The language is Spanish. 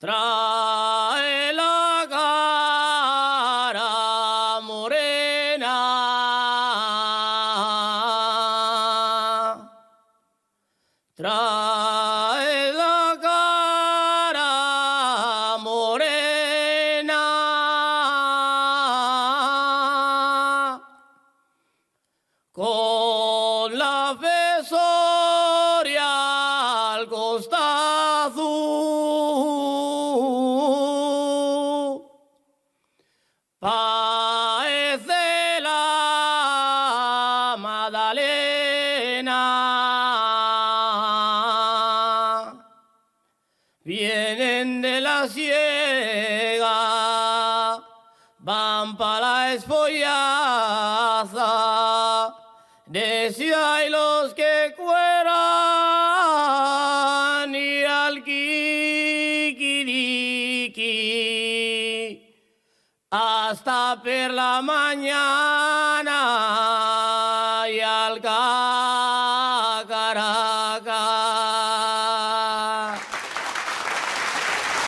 Trae la cara morena, trae la cara morena, con la fesoria al costado. Parece la Magdalena, vienen de la siega, van para la espollaza, decía hay los que cueran y al kikiriki hasta per la mañana.